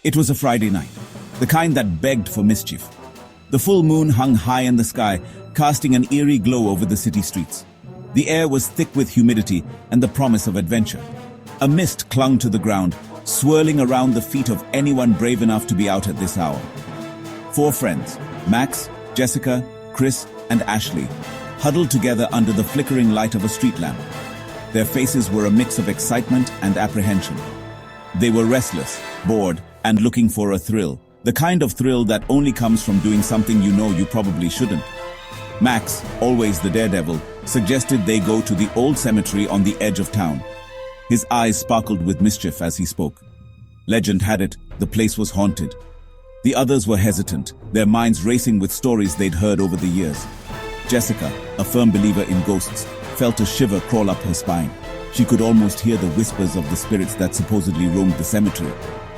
It was a Friday night, the kind that begged for mischief. The full moon hung high in the sky, casting an eerie glow over the city streets. The air was thick with humidity and the promise of adventure. A mist clung to the ground, swirling around the feet of anyone brave enough to be out at this hour. 4 friends, Max, Jessica, Chris, and Ashley, huddled together under the flickering light of a street lamp. Their faces were a mix of excitement and apprehension. They were restless, bored, and looking for a thrill, the kind of thrill that only comes from doing something you know you probably shouldn't. Max, always the daredevil, suggested they go to the old cemetery on the edge of town. His eyes sparkled with mischief as he spoke. Legend had it, the place was haunted. The others were hesitant, their minds racing with stories they'd heard over the years. Jessica, a firm believer in ghosts, felt a shiver crawl up her spine. She could almost hear the whispers of the spirits that supposedly roamed the cemetery.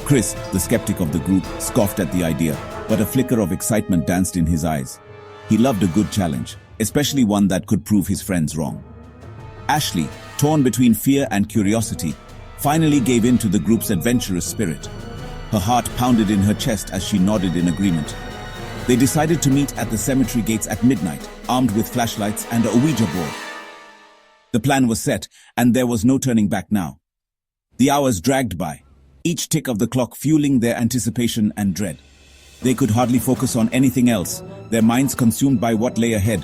Chris, the skeptic of the group, scoffed at the idea, but a flicker of excitement danced in his eyes. He loved a good challenge, especially one that could prove his friends wrong. Ashley, torn between fear and curiosity, finally gave in to the group's adventurous spirit. Her heart pounded in her chest as she nodded in agreement. They decided to meet at the cemetery gates at midnight, armed with flashlights and a Ouija board. The plan was set, and there was no turning back now. The hours dragged by, each tick of the clock fueling their anticipation and dread. They could hardly focus on anything else, their minds consumed by what lay ahead.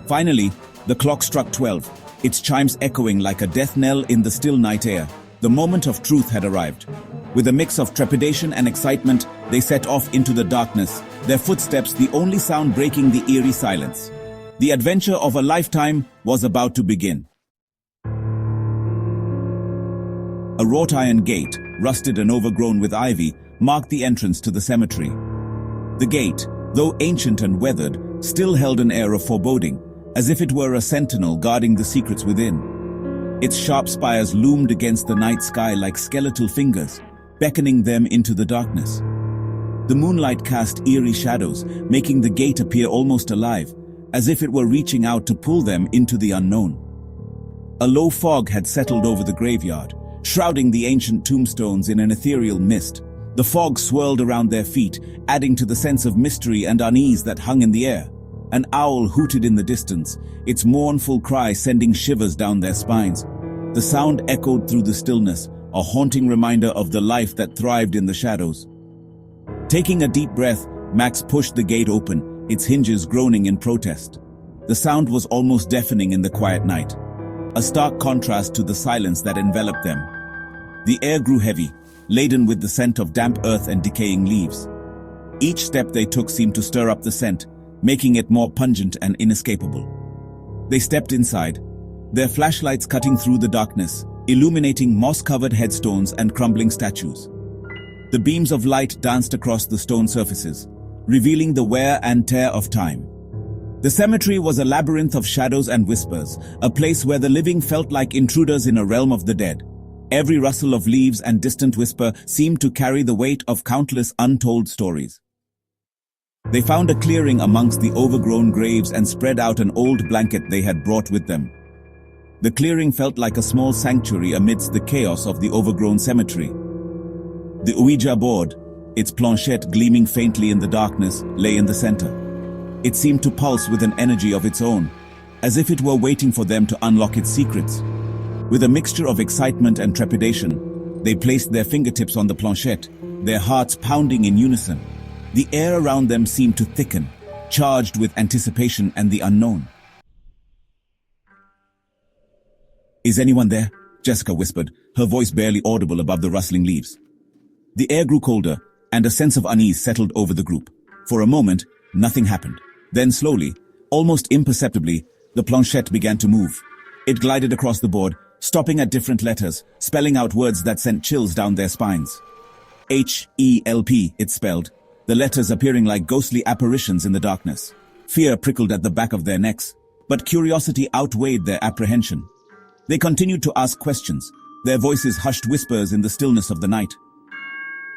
Finally, the clock struck 12, its chimes echoing like a death knell in the still night air. The moment of truth had arrived. With a mix of trepidation and excitement, they set off into the darkness, their footsteps the only sound breaking the eerie silence. The adventure of a lifetime was about to begin. A wrought iron gate, rusted and overgrown with ivy, marked the entrance to the cemetery. The gate, though ancient and weathered, still held an air of foreboding, as if it were a sentinel guarding the secrets within. Its sharp spires loomed against the night sky like skeletal fingers, beckoning them into the darkness. The moonlight cast eerie shadows, making the gate appear almost alive, as if it were reaching out to pull them into the unknown. A low fog had settled over the graveyard, shrouding the ancient tombstones in an ethereal mist. The fog swirled around their feet, adding to the sense of mystery and unease that hung in the air. An owl hooted in the distance, its mournful cry sending shivers down their spines. The sound echoed through the stillness, a haunting reminder of the life that thrived in the shadows. Taking a deep breath, Max pushed the gate open, its hinges groaning in protest. The sound was almost deafening in the quiet night, a stark contrast to the silence that enveloped them. The air grew heavy, laden with the scent of damp earth and decaying leaves. Each step they took seemed to stir up the scent, making it more pungent and inescapable. They stepped inside, their flashlights cutting through the darkness, illuminating moss-covered headstones and crumbling statues. The beams of light danced across the stone surfaces, revealing the wear and tear of time. The cemetery was a labyrinth of shadows and whispers, a place where the living felt like intruders in a realm of the dead. Every rustle of leaves and distant whisper seemed to carry the weight of countless untold stories. They found a clearing amongst the overgrown graves and spread out an old blanket they had brought with them. The clearing felt like a small sanctuary amidst the chaos of the overgrown cemetery. The Ouija board, its planchette gleaming faintly in the darkness, lay in the center. It seemed to pulse with an energy of its own, as if it were waiting for them to unlock its secrets. With a mixture of excitement and trepidation, they placed their fingertips on the planchette, their hearts pounding in unison. The air around them seemed to thicken, charged with anticipation and the unknown. "Is anyone there?" Jessica whispered, her voice barely audible above the rustling leaves. The air grew colder, and a sense of unease settled over the group. For a moment, nothing happened. Then slowly, almost imperceptibly, the planchette began to move. It glided across the board, stopping at different letters, spelling out words that sent chills down their spines. H-E-L-P, it spelled, the letters appearing like ghostly apparitions in the darkness. Fear prickled at the back of their necks, but curiosity outweighed their apprehension. They continued to ask questions, their voices hushed whispers in the stillness of the night.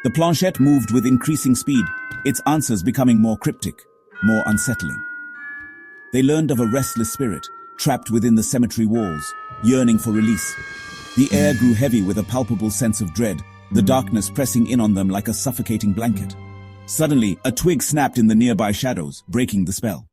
The planchette moved with increasing speed, its answers becoming more cryptic, more unsettling. They learned of a restless spirit, trapped within the cemetery walls, yearning for release. The air grew heavy with a palpable sense of dread, the darkness pressing in on them like a suffocating blanket. Suddenly, a twig snapped in the nearby shadows, breaking the spell.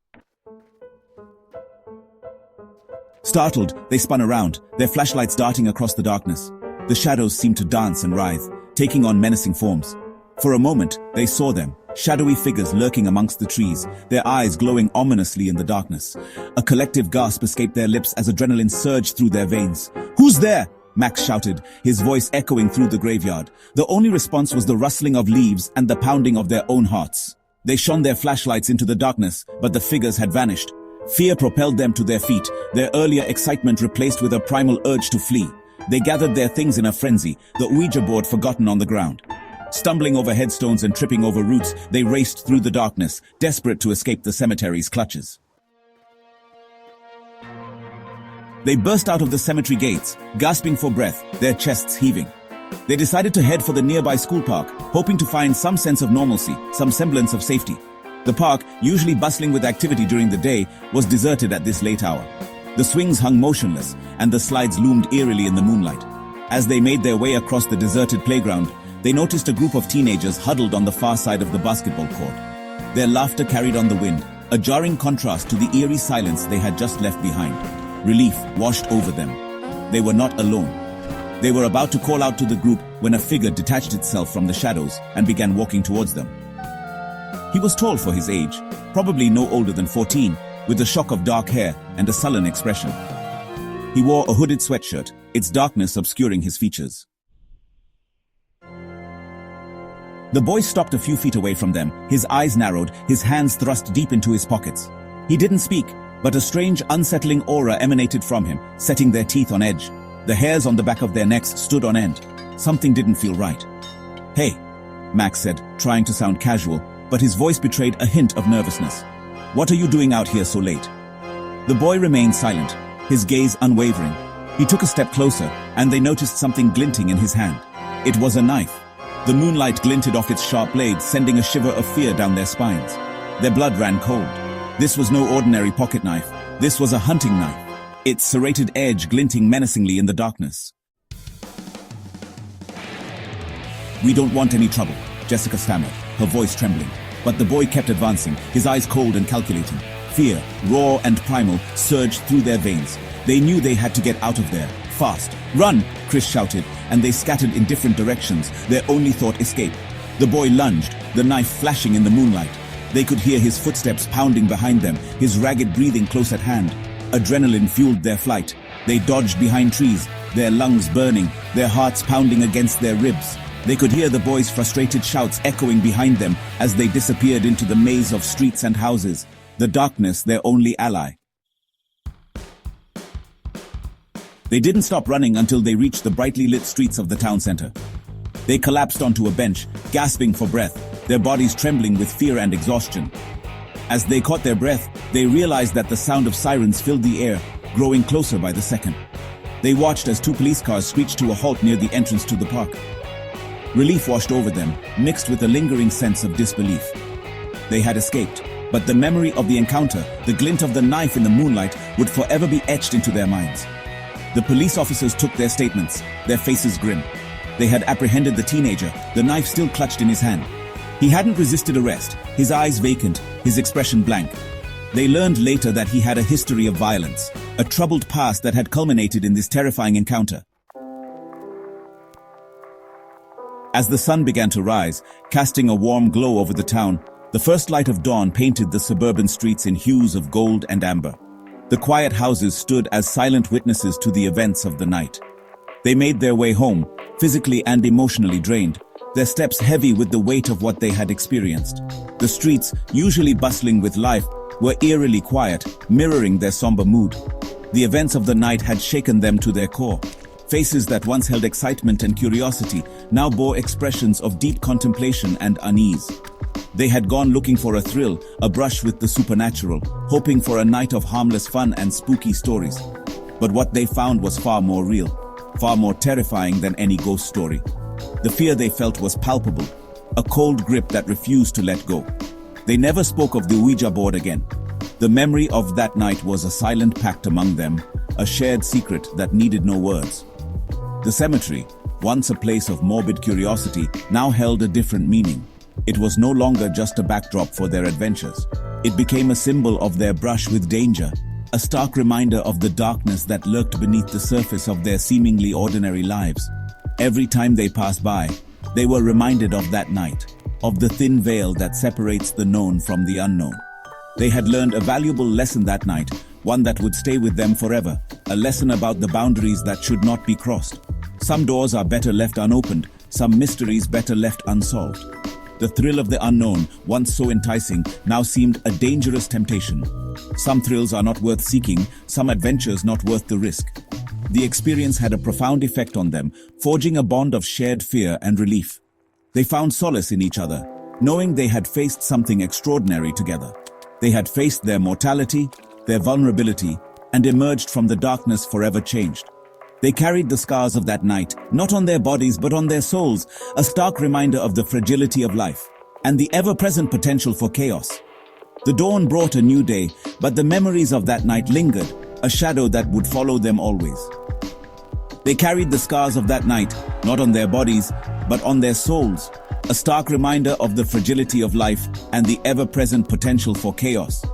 Startled, they spun around, their flashlights darting across the darkness. The shadows seemed to dance and writhe, taking on menacing forms. For a moment, they saw them, shadowy figures lurking amongst the trees, their eyes glowing ominously in the darkness. A collective gasp escaped their lips as adrenaline surged through their veins. "Who's there?" Max shouted, his voice echoing through the graveyard. The only response was the rustling of leaves and the pounding of their own hearts. They shone their flashlights into the darkness, but the figures had vanished. Fear propelled them to their feet, their earlier excitement replaced with a primal urge to flee. They gathered their things in a frenzy, the Ouija board forgotten on the ground. Stumbling over headstones and tripping over roots, they raced through the darkness, desperate to escape the cemetery's clutches. They burst out of the cemetery gates, gasping for breath, their chests heaving. They decided to head for the nearby school park, hoping to find some sense of normalcy, some semblance of safety. The park, usually bustling with activity during the day, was deserted at this late hour. The swings hung motionless, and the slides loomed eerily in the moonlight. As they made their way across the deserted playground, they noticed a group of teenagers huddled on the far side of the basketball court. Their laughter carried on the wind, a jarring contrast to the eerie silence they had just left behind. Relief washed over them. They were not alone. They were about to call out to the group when a figure detached itself from the shadows and began walking towards them. He was tall for his age, probably no older than 14, with a shock of dark hair and a sullen expression. He wore a hooded sweatshirt, its darkness obscuring his features. The boy stopped a few feet away from them, his eyes narrowed, his hands thrust deep into his pockets. He didn't speak, but a strange, unsettling aura emanated from him, setting their teeth on edge. The hairs on the back of their necks stood on end. Something didn't feel right. "Hey," Max said, trying to sound casual, but his voice betrayed a hint of nervousness. "What are you doing out here so late?" The boy remained silent, his gaze unwavering. He took a step closer, and they noticed something glinting in his hand. It was a knife. The moonlight glinted off its sharp blade, sending a shiver of fear down their spines. Their blood ran cold. This was no ordinary pocket knife. This was a hunting knife, its serrated edge glinting menacingly in the darkness. "We don't want any trouble," Jessica stammered, her voice trembling. But the boy kept advancing, his eyes cold and calculating. Fear, raw and primal, surged through their veins. They knew they had to get out of there, fast. "Run!" Chris shouted, and they scattered in different directions, their only thought escape. The boy lunged, the knife flashing in the moonlight. They could hear his footsteps pounding behind them, his ragged breathing close at hand. Adrenaline fueled their flight. They dodged behind trees, their lungs burning, their hearts pounding against their ribs. They could hear the boys' frustrated shouts echoing behind them as they disappeared into the maze of streets and houses, the darkness their only ally. They didn't stop running until they reached the brightly lit streets of the town center. They collapsed onto a bench, gasping for breath, their bodies trembling with fear and exhaustion. As they caught their breath, they realized that the sound of sirens filled the air, growing closer by the second. They watched as 2 police cars screeched to a halt near the entrance to the park. Relief washed over them, mixed with a lingering sense of disbelief. They had escaped, but the memory of the encounter, the glint of the knife in the moonlight, would forever be etched into their minds. The police officers took their statements, their faces grim. They had apprehended the teenager, the knife still clutched in his hand. He hadn't resisted arrest, his eyes vacant, his expression blank. They learned later that he had a history of violence, a troubled past that had culminated in this terrifying encounter. As the sun began to rise, casting a warm glow over the town, the first light of dawn painted the suburban streets in hues of gold and amber. The quiet houses stood as silent witnesses to the events of the night. They made their way home, physically and emotionally drained, their steps heavy with the weight of what they had experienced. The streets, usually bustling with life, were eerily quiet, mirroring their somber mood. The events of the night had shaken them to their core. Faces that once held excitement and curiosity now bore expressions of deep contemplation and unease. They had gone looking for a thrill, a brush with the supernatural, hoping for a night of harmless fun and spooky stories. But what they found was far more real, far more terrifying than any ghost story. The fear they felt was palpable, a cold grip that refused to let go. They never spoke of the Ouija board again. The memory of that night was a silent pact among them, a shared secret that needed no words. The cemetery, once a place of morbid curiosity, now held a different meaning. It was no longer just a backdrop for their adventures. It became a symbol of their brush with danger, a stark reminder of the darkness that lurked beneath the surface of their seemingly ordinary lives. Every time they passed by, they were reminded of that night, of the thin veil that separates the known from the unknown. They had learned a valuable lesson that night, one that would stay with them forever, a lesson about the boundaries that should not be crossed. Some doors are better left unopened, some mysteries better left unsolved. The thrill of the unknown, once so enticing, now seemed a dangerous temptation. Some thrills are not worth seeking, some adventures not worth the risk. The experience had a profound effect on them, forging a bond of shared fear and relief. They found solace in each other, knowing they had faced something extraordinary together. They had faced their mortality, their vulnerability, and emerged from the darkness forever changed. They carried the scars of that night, not on their bodies but on their souls, a stark reminder of the fragility of life and the ever-present potential for chaos. The dawn brought a new day, but the memories of that night lingered, a shadow that would follow them always. They carried the scars of that night, not on their bodies, but on their souls, a stark reminder of the fragility of life and the ever-present potential for chaos.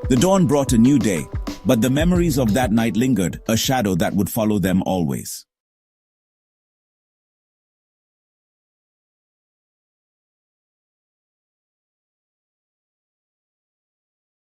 The dawn brought a new day, but the memories of that night lingered, a shadow that would follow them always.